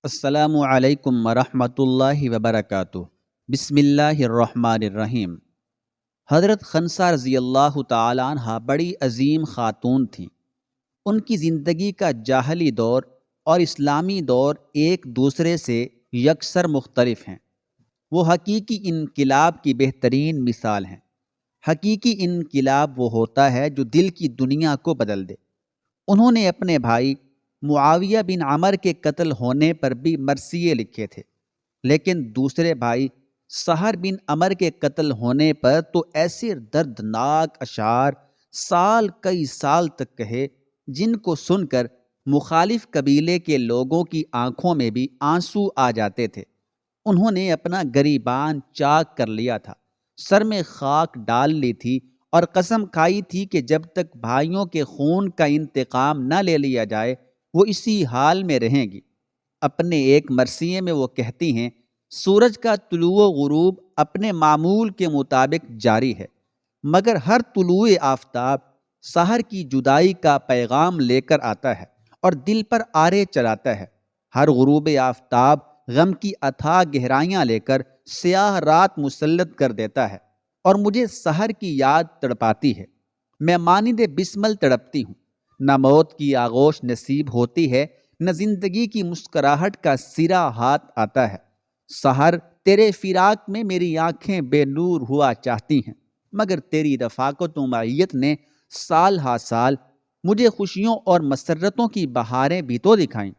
السلام علیکم ورحمۃ اللہ وبرکاتہ۔ بسم اللہ الرحمن الرحیم۔ حضرت خنسا رضی اللہ تعالیٰ عنہ بڑی عظیم خاتون تھیں۔ ان کی زندگی کا جاہلی دور اور اسلامی دور ایک دوسرے سے یکسر مختلف ہیں۔ وہ حقیقی انقلاب کی بہترین مثال ہیں۔ حقیقی انقلاب وہ ہوتا ہے جو دل کی دنیا کو بدل دے۔ انہوں نے اپنے بھائی معاویہ بن عمر کے قتل ہونے پر بھی مرثیے لکھے تھے، لیکن دوسرے بھائی سہر بن عمر کے قتل ہونے پر تو ایسے دردناک اشعار کئی سال تک کہے جن کو سن کر مخالف قبیلے کے لوگوں کی آنکھوں میں بھی آنسو آ جاتے تھے۔ انہوں نے اپنا گریبان چاک کر لیا تھا، سر میں خاک ڈال لی تھی اور قسم کھائی تھی کہ جب تک بھائیوں کے خون کا انتقام نہ لے لیا جائے وہ اسی حال میں رہیں گی۔ اپنے ایک مرثیے میں وہ کہتی ہیں، سورج کا طلوع و غروب اپنے معمول کے مطابق جاری ہے، مگر ہر طلوع آفتاب سحر کی جدائی کا پیغام لے کر آتا ہے اور دل پر آرے چلاتا ہے۔ ہر غروب آفتاب غم کی اتھاہ گہرائیاں لے کر سیاہ رات مسلط کر دیتا ہے اور مجھے سحر کی یاد تڑپاتی ہے۔ میں مانند بسمل تڑپتی ہوں۔ نہ موت کی آغوش نصیب ہوتی ہے، نہ زندگی کی مسکراہٹ کا سرا ہاتھ آتا ہے۔ سحر تیرے فراق میں میری آنکھیں بے نور ہوا چاہتی ہیں، مگر تیری رفاقت و معیت نے سال ہا سال مجھے خوشیوں اور مسرتوں کی بہاریں بھی تو دکھائیں۔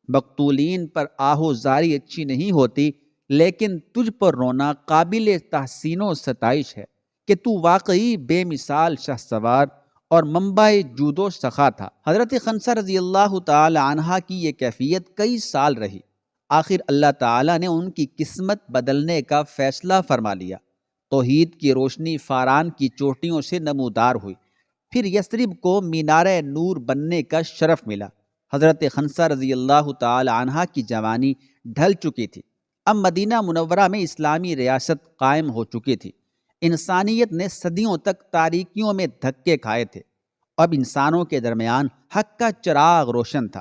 مقتولین پر آہو زاری اچھی نہیں ہوتی، لیکن تجھ پر رونا قابل تحسین و ستائش ہے کہ تو واقعی بے مثال شہسوار اور منبع جود و سخا تھا۔ حضرت خنسا رضی اللہ تعالی عنہا کی یہ کیفیت کئی سال رہی۔ آخر اللہ تعالیٰ نے ان کی قسمت بدلنے کا فیصلہ فرما لیا۔ توحید کی روشنی فاران کی چوٹیوں سے نمودار ہوئی، پھر یثرب کو مینار نور بننے کا شرف ملا۔ حضرت خنسا رضی اللہ تعالی عنہا کی جوانی ڈھل چکی تھی۔ اب مدینہ منورہ میں اسلامی ریاست قائم ہو چکی تھی۔ انسانیت نے صدیوں تک تاریکیوں میں دھکے کھائے تھے، اب انسانوں کے درمیان حق کا چراغ روشن تھا۔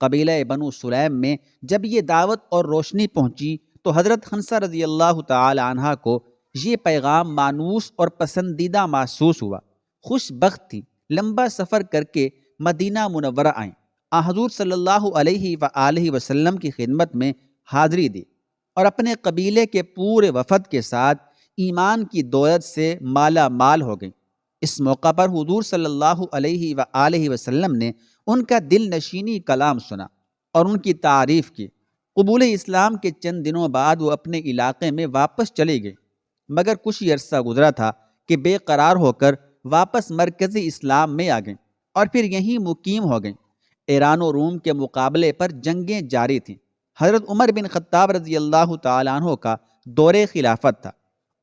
قبیلہ بنو سلیم میں جب یہ دعوت اور روشنی پہنچی تو حضرت خنسا رضی اللہ تعالی عنہا کو یہ پیغام مانوس اور پسندیدہ محسوس ہوا۔ خوش بخت تھی، لمبا سفر کر کے مدینہ منورہ آئیں، حضور صلی اللہ علیہ وآلہ وسلم کی خدمت میں حاضری دی اور اپنے قبیلے کے پورے وفد کے ساتھ ایمان کی دولت سے مالا مال ہو گئیں۔ اس موقع پر حضور صلی اللہ علیہ وآلہ وسلم نے ان کا دل نشینی کلام سنا اور ان کی تعریف کی۔ قبول اسلام کے چند دنوں بعد وہ اپنے علاقے میں واپس چلی گئی، مگر کچھ عرصہ گزرا تھا کہ بے قرار ہو کر واپس مرکزی اسلام میں آ گئیں اور پھر یہیں مقیم ہو گئیں۔ ایران و روم کے مقابلے پر جنگیں جاری تھیں۔ حضرت عمر بن خطاب رضی اللہ تعالیٰ عنہ کا دور خلافت تھا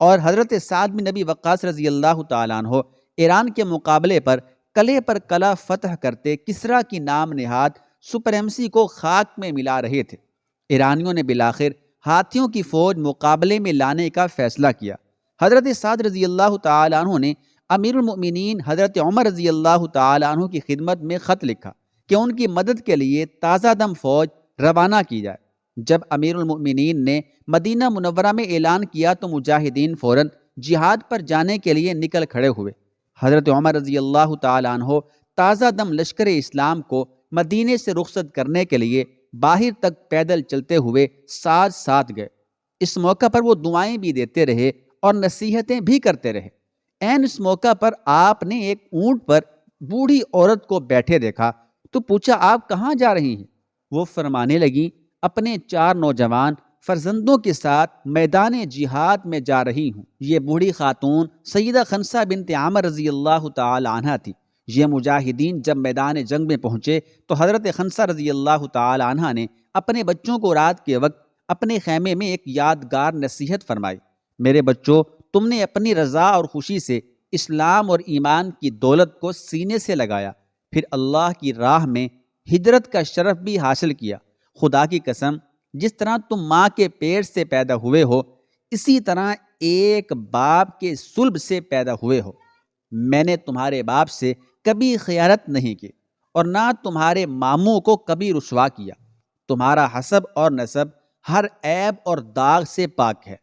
اور حضرت سعد بن نبی وقاص رضی اللہ تعالیٰ عنہ ایران کے مقابلے پر قلعے پر قلعہ فتح کرتے کسریٰ کی نام نہاد سپریمسی کو خاک میں ملا رہے تھے۔ ایرانیوں نے بالآخر ہاتھیوں کی فوج مقابلے میں لانے کا فیصلہ کیا۔ حضرت سعد رضی اللہ تعالیٰ عنہ نے امیر المؤمنین حضرت عمر رضی اللہ تعالیٰ عنہ کی خدمت میں خط لکھا کہ ان کی مدد کے لیے تازہ دم فوج روانہ کی جائے۔ جب امیر المؤمنین نے مدینہ منورہ میں اعلان کیا تو مجاہدین فوراً جہاد پر جانے کے لیے نکل کھڑے ہوئے۔ حضرت عمر رضی اللہ تعالیٰ عنہ تازہ دم لشکر اسلام کو مدینے سے رخصت کرنے کے لیے باہر تک پیدل چلتے ہوئے ساتھ ساتھ گئے۔ اس موقع پر وہ دعائیں بھی دیتے رہے اور نصیحتیں بھی کرتے رہے۔ عین اس موقع پر آپ نے ایک اونٹ پر بوڑھی عورت کو بیٹھے دیکھا تو پوچھا، آپ کہاں جا رہی ہیں؟ وہ فرمانے لگی، اپنے 4 نوجوان فرزندوں کے ساتھ میدان جہاد میں جا رہی ہوں۔ یہ بوڑھی خاتون سیدہ خنسا بنت عامر رضی اللہ تعالی عنہ تھی۔ یہ مجاہدین جب میدان جنگ میں پہنچے تو حضرت خنسا رضی اللہ تعالی عنہ نے اپنے بچوں کو رات کے وقت اپنے خیمے میں ایک یادگار نصیحت فرمائی۔ میرے بچوں، تم نے اپنی رضا اور خوشی سے اسلام اور ایمان کی دولت کو سینے سے لگایا، پھر اللہ کی راہ میں ہجرت کا شرف بھی حاصل کیا۔ خدا کی قسم، جس طرح تم ماں کے پیٹ سے پیدا ہوئے ہو، اسی طرح ایک باپ کے صلب سے پیدا ہوئے ہو۔ میں نے تمہارے باپ سے کبھی خیانت نہیں کی اور نہ تمہارے ماموں کو کبھی رسوا کیا۔ تمہارا حسب اور نسب ہر عیب اور داغ سے پاک ہے۔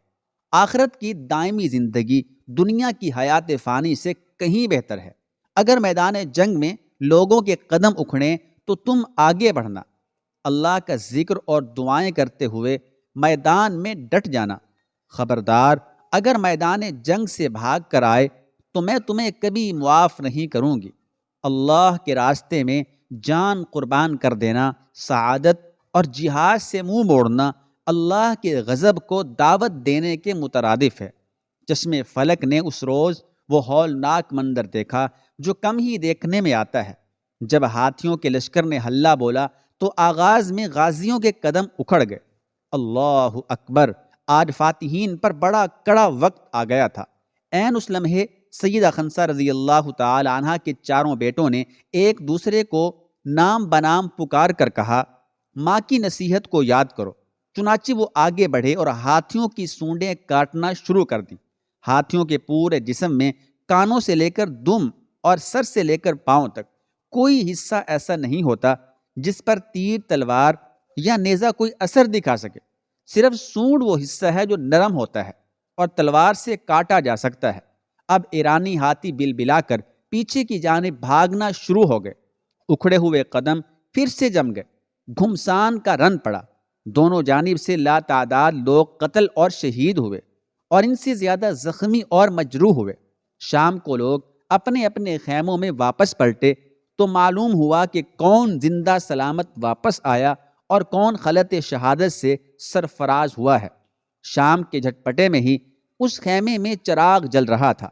آخرت کی دائمی زندگی دنیا کی حیات فانی سے کہیں بہتر ہے۔ اگر میدان جنگ میں لوگوں کے قدم اکھڑیں تو تم آگے بڑھنا، اللہ کا ذکر اور دعائیں کرتے ہوئے میدان میں ڈٹ جانا۔ خبردار، اگر میدان جنگ سے بھاگ کر آئے تو میں تمہیں کبھی معاف نہیں کروں گی۔ اللہ کے راستے میں جان قربان کر دینا سعادت اور جہاد سے منہ موڑنا اللہ کے غضب کو دعوت دینے کے مترادف ہے۔ چشم فلک نے اس روز وہ ہولناک منظر دیکھا جو کم ہی دیکھنے میں آتا ہے۔ جب ہاتھیوں کے لشکر نے ہلہ بولا تو آغاز میں غازیوں کے قدم اکھڑ گئے۔ اللہ اکبر، آج فاتحین پر بڑا کڑا وقت آ گیا تھا۔ عین اس لمحے سیدہ خنسا رضی اللہ تعالی عنہ کے چاروں بیٹوں نے ایک دوسرے کو نام بنام پکار کر کہا، ماں کی نصیحت کو یاد کرو۔ چنانچہ وہ آگے بڑھے اور ہاتھیوں کی سونڈیں کاٹنا شروع کر دیں۔ ہاتھیوں کے پورے جسم میں کانوں سے لے کر دم اور سر سے لے کر پاؤں تک کوئی حصہ ایسا نہیں ہوتا جس پر تیر، تلوار یا نیزہ کوئی اثر دکھا سکے۔ صرف سونڈ وہ حصہ ہے جو نرم ہوتا ہے اور تلوار سے کاٹا جا سکتا ہے۔ اب ایرانی ہاتھی بل بلا کر پیچھے کی جانب بھاگنا شروع ہو گئے۔ اکھڑے ہوئے قدم پھر سے جم گئے۔ گھمسان کا رن پڑا۔ دونوں جانب سے لاتعداد لوگ قتل اور شہید ہوئے اور ان سے زیادہ زخمی اور مجروح ہوئے۔ شام کو لوگ اپنے اپنے خیموں میں واپس پلٹے تو معلوم ہوا کہ کون زندہ سلامت واپس آیا اور کون خلعت شہادت سے سرفراز ہوا ہے۔ شام کے جھٹپٹے میں ہی اس خیمے میں چراغ جل رہا تھا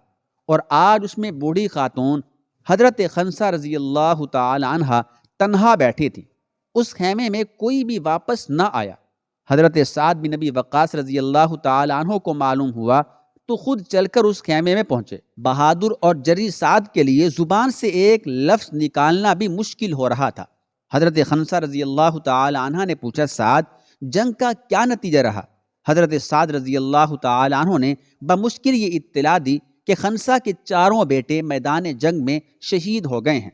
اور آج اس میں بوڑھی خاتون حضرت خنسا رضی اللہ تعالی عنہ تنہا بیٹھی تھی۔ اس خیمے میں کوئی بھی واپس نہ آیا۔ حضرت سعد بن نبی وقاص رضی اللہ تعالی عنہ کو معلوم ہوا تو خود چل کر اس خیمے میں پہنچے۔ بہادر اور جری سعد کے لیے زبان سے ایک لفظ نکالنا بھی مشکل ہو رہا تھا۔ حضرت خنسا رضی اللہ تعالی عنہ نے پوچھا، سعد، جنگ کا کیا نتیجہ رہا؟ حضرت سعد رضی اللہ تعالی عنہ نے بمشکل یہ اطلاع دی کہ خنسا کے چاروں بیٹے میدان جنگ میں شہید ہو گئے ہیں۔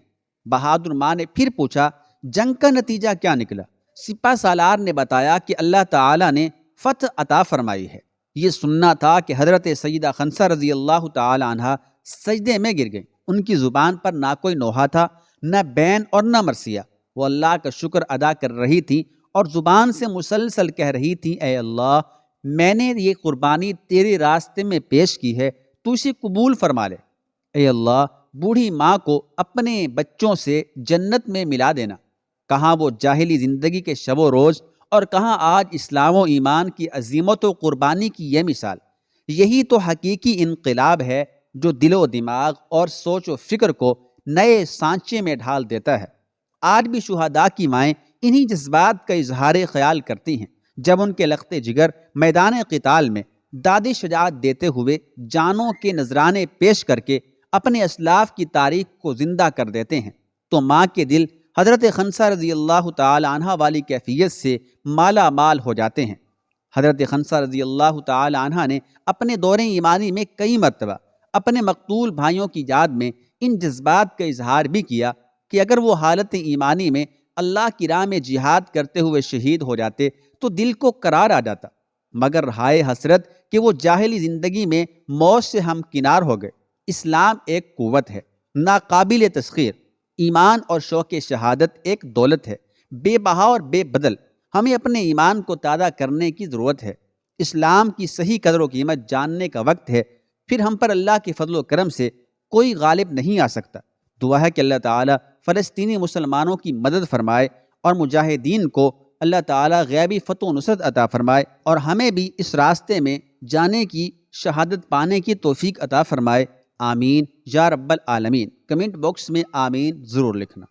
بہادر ماں نے پھر پوچھا، جنگ کا نتیجہ کیا نکلا؟ سپہ سالار نے بتایا کہ اللہ تعالی نے فتح عطا فرمائی ہے۔ یہ سننا تھا کہ حضرت سیدہ خنسا رضی اللہ تعالی عنہ سجدے میں گر گئیں۔ ان کی زبان پر نہ کوئی نوحہ تھا، نہ بین اور نہ مرثیہ۔ وہ اللہ کا شکر ادا کر رہی تھی اور زبان سے مسلسل کہہ رہی تھی، اے اللہ، میں نے یہ قربانی تیرے راستے میں پیش کی ہے، تو اسے قبول فرما لے۔ اے اللہ، بوڑھی ماں کو اپنے بچوں سے جنت میں ملا دینا۔ کہاں وہ جاہلی زندگی کے شب و روز اور کہاں آج اسلام و ایمان کی عظیمت و قربانی کی یہ مثال۔ یہی تو حقیقی انقلاب ہے جو دل و دماغ اور سوچ و فکر کو نئے سانچے میں ڈھال دیتا ہے۔ آج بھی شہداء کی مائیں انہی جذبات کا اظہار خیال کرتی ہیں جب ان کے لخت جگر میدان قتال میں داد شجاعت دیتے ہوئے جانوں کے نذرانے پیش کر کے اپنے اسلاف کی تاریخ کو زندہ کر دیتے ہیں، تو ماں کے دل حضرت خنسا رضی اللہ تعالی عنہ والی کیفیت سے مالا مال ہو جاتے ہیں۔ حضرت خنسا رضی اللہ تعالی عنہ نے اپنے دور ایمانی میں کئی مرتبہ اپنے مقتول بھائیوں کی یاد میں ان جذبات کا اظہار بھی کیا کہ اگر وہ حالت ایمانی میں اللہ کی راہ میں جہاد کرتے ہوئے شہید ہو جاتے تو دل کو قرار آ جاتا، مگر ہائے حسرت کہ وہ جاہلی زندگی میں موت سے ہمکنار ہو گئے۔ اسلام ایک قوت ہے، ناقابل تسخیر۔ ایمان اور شوق شہادت ایک دولت ہے، بے بہا اور بے بدل۔ ہمیں اپنے ایمان کو تازہ کرنے کی ضرورت ہے۔ اسلام کی صحیح قدر و قیمت جاننے کا وقت ہے، پھر ہم پر اللہ کے فضل و کرم سے کوئی غالب نہیں آ سکتا۔ دعا ہے کہ اللہ تعالیٰ فلسطینی مسلمانوں کی مدد فرمائے اور مجاہدین کو اللہ تعالیٰ غیبی فتح و نصرت عطا فرمائے اور ہمیں بھی اس راستے میں جانے کی، شہادت پانے کی توفیق عطا فرمائے۔ آمین یا رب العالمین۔ کمنٹ باکس میں آمین ضرور لکھنا۔